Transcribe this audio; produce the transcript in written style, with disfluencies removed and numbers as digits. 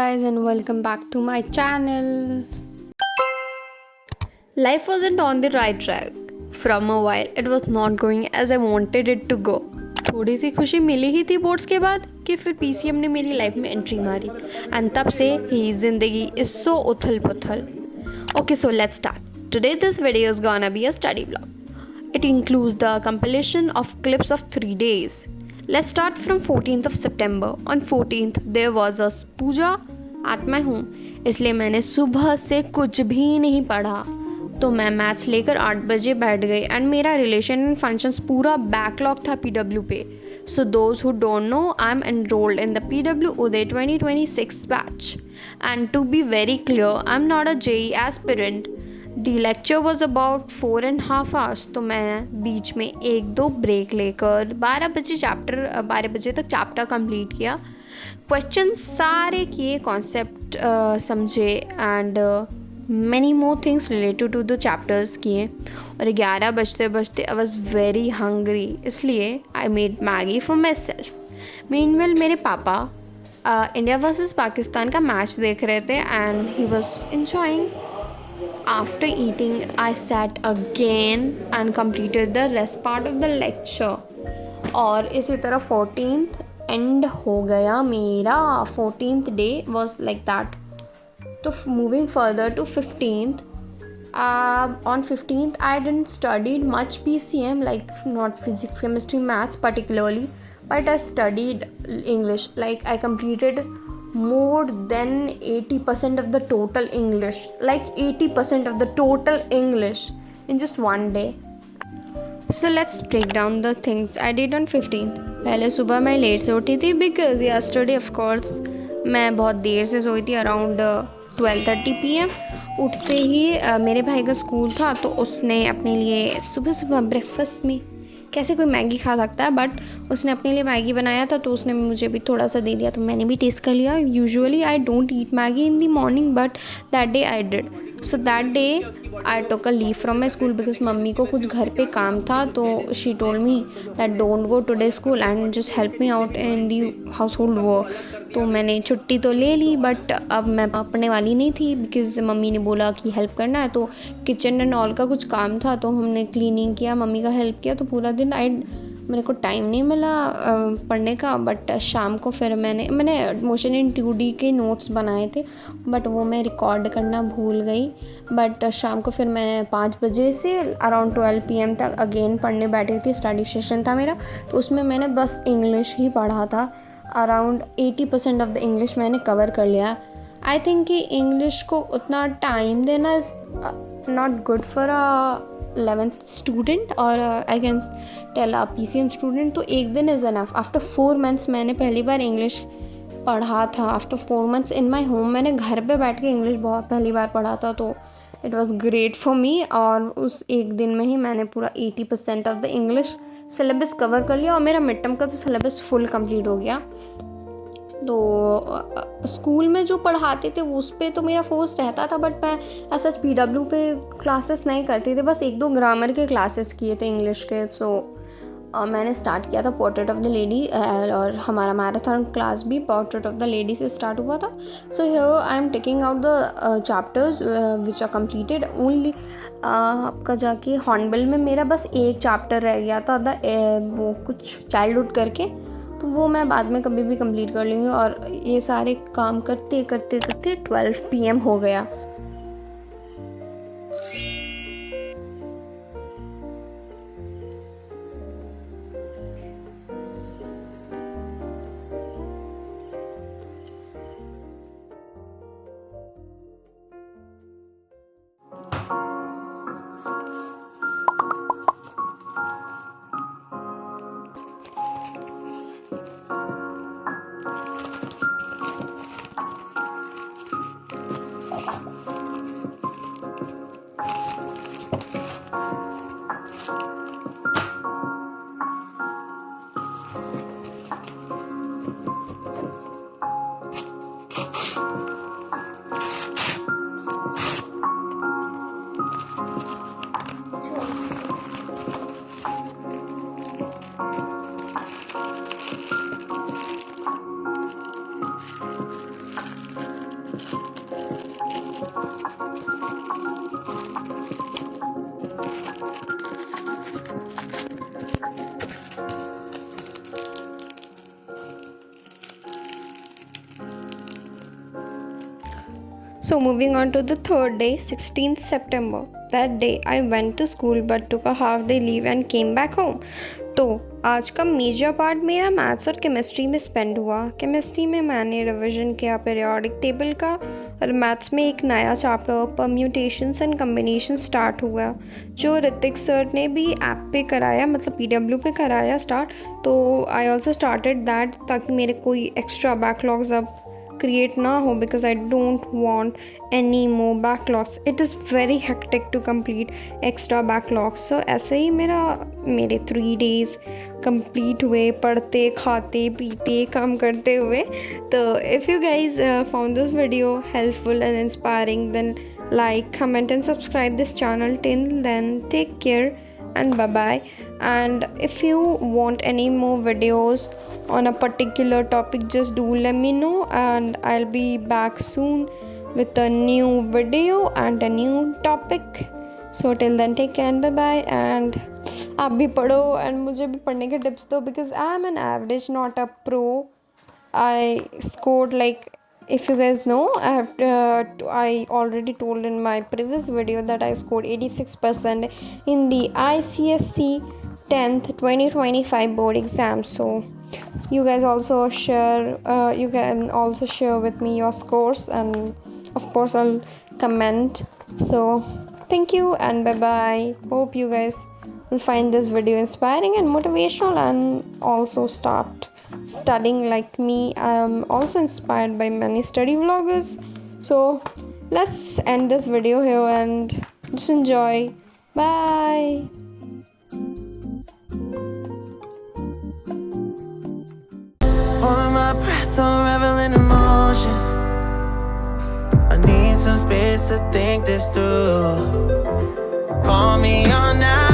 guys, and welcome back to my channel. Life wasn't on the right track. From a while, it was not going as I wanted it to go. थोड़ी सी खुशी मिली ही थी boards के बाद कि फिर PCM ने मेरी life में एंट्री मारी एंड तब से ही जिंदगी इज सो उथल पुथल. Okay, so let's start. Today this video is gonna be a study vlog. It includes the compilation of clips of 3 days. Let's start from 14th of September. On 14th there was a puja at my home. इसलिए मैंने सुबह से कुछ भी नहीं पढ़ा. तो मैं मैथ्स लेकर 8 बजे बैठ गई एंड मेरा रिलेशन एंड फंक्शंस पूरा बैकलॉग था पीडब्ल्यू पे. So those who don't know, I'm enrolled in the PW Uday 2026 batch. And to be very clear, I'm not a JEE aspirant. The lecture was about 4.5 hours. तो मैं बीच में 1-2 break लेकर 12 बजे तक chapter complete किया. Question सारे किए, concept समझे and many more things related to the chapters किए. और 11 बजते बजते I was very hungry, इसलिए I made Maggie for myself. Meanwhile मेरे पापा इंडिया वर्सेस पाकिस्तान का मैच देख रहे थे and he was enjoying. After eating I sat again and completed the rest part of the lecture. और इसी तरह 14th एंड हो गया मेरा. 14th day was like that. So moving further to 15th, on 15th I didn't studied much PCM, like not physics, chemistry, maths particularly, but I studied English. Like I completed more than 80% of the total English, like 80% of the total English in just one day. So let's break down the things I did on 15th. पहले सुबह मैं late से उठी थी because yesterday of course मैं बहुत देर से सोई थी, अराउंड 12:30 PM. उठते ही मेरे भाई का स्कूल था तो उसने अपने लिए सुबह ब्रेकफास्ट में कैसे कोई मैगी खा सकता है, बट उसने अपने लिए मैगी बनाया था तो उसने मुझे भी थोड़ा सा दे दिया तो मैंने भी टेस्ट कर लिया. Usually I don't eat Maggi in the morning but that day I did. So that day I took a leave from my school because mummy को कुछ घर पे काम था तो she told me that don't go today school and just help me out in the house hold work. तो मैंने छुट्टी तो ले ली बट अब मैं पढ़ने वाली नहीं थी बिकॉज मम्मी ने बोला कि हेल्प करना है. तो किचन एंड ऑल का कुछ काम था तो हमने क्लीनिंग किया, मम्मी का हेल्प किया. तो पूरा दिन मेरे को टाइम नहीं मिला पढ़ने का. बट शाम को फिर मैंने मोशन इन 2D के नोट्स बनाए थे बट वो मैं रिकॉर्ड करना भूल गई. बट शाम को फिर मैं 5 बजे से अराउंड 12 PM तक अगेन पढ़ने बैठी थी. स्टडी सेशन था मेरा तो उसमें मैंने बस इंग्लिश ही पढ़ा था. अराउंड 80% ऑफ द इंग्लिश मैंने कवर कर लिया. आई थिंक कि इंग्लिश को उतना टाइम देना is not good for a 11th student और I can tell a PCM student. तो एक दिन इज़ एनफ. आफ्टर 4 months मैंने पहली बार इंग्लिश पढ़ा था. After 4 months in my home मैंने घर पे बैठ के इंग्लिश बहुत पहली बार पढ़ा था तो it was great for me. और उस एक दिन में ही मैंने पूरा 80% of the English syllabus cover कर लिया और मेरा मिड टर्म का तो सिलेबस फुल कंप्लीट हो गया. तो स्कूल में जो पढ़ाते थे उस पर तो मेरा फोर्स रहता था बट मैं ऐसा PW पे क्लासेस नहीं करती थी. बस 1-2 ग्रामर के क्लासेस किए थे इंग्लिश के. सो मैंने स्टार्ट किया था पोर्ट्रेट ऑफ द लेडी और हमारा मैराथन क्लास भी पोर्ट्रेट ऑफ द लेडी से स्टार्ट हुआ था. So here I am taking out the chapters which are completed only. आपका जाके हॉर्नबिल में मेरा बस एक चैप्टर रह गया था वो कुछ चाइल्डहुड करके, तो वो मैं बाद में कभी भी कंप्लीट कर लूँगी. और ये सारे काम करते करते करते 12 PM हो गया. So moving on to the third day, 16th September. That day I went to school but took a half day leave and came back home. तो आज का मेजर पार्ट मेरा मैथ्स और केमिस्ट्री में स्पेंड हुआ. Chemistry में मैंने revision किया पीरियोडिक टेबल का, और मैथ्स में एक नया chapter permutations and combination start हुआ जो ऋतिक सर ने भी ऐप पे कराया, मतलब PW पे कराया स्टार्ट. तो आई ऑल्सो स्टार्टेड दैट ताकि मेरे कोई एक्स्ट्रा बैकलॉग्स अब क्रिएट ना हो, because I don't want any more backlogs. It is very hectic to complete extra backlogs. So ऐसे ही मेरे 3 days कंप्लीट हुए पढ़ते खाते पीते काम करते हुए. तो if you guys found this video helpful and inspiring, then like, comment and subscribe this channel. Till then, take care and bye bye. And if you want any more videos on a particular topic, just do let me know, and I'll be back soon with a new video and a new topic. So till then, take care and bye bye. And आप भी पढ़ो and मुझे भी पढ़ने के tips दो, because I'm an average, not a pro. I scored like, if you guys know, I already told in my previous video that I scored 86% in the ICSE 10th 2025 board exam. So you guys also share, you can also share with me your scores, and of course I'll comment. So thank you and bye bye. Hope you guys will find this video inspiring and motivational, and also start studying like me. I'm also inspired by many study vloggers. So let's end this video here and just enjoy. Bye. Holding my breath, unraveling emotions. I need some space to think this through. Call me on now.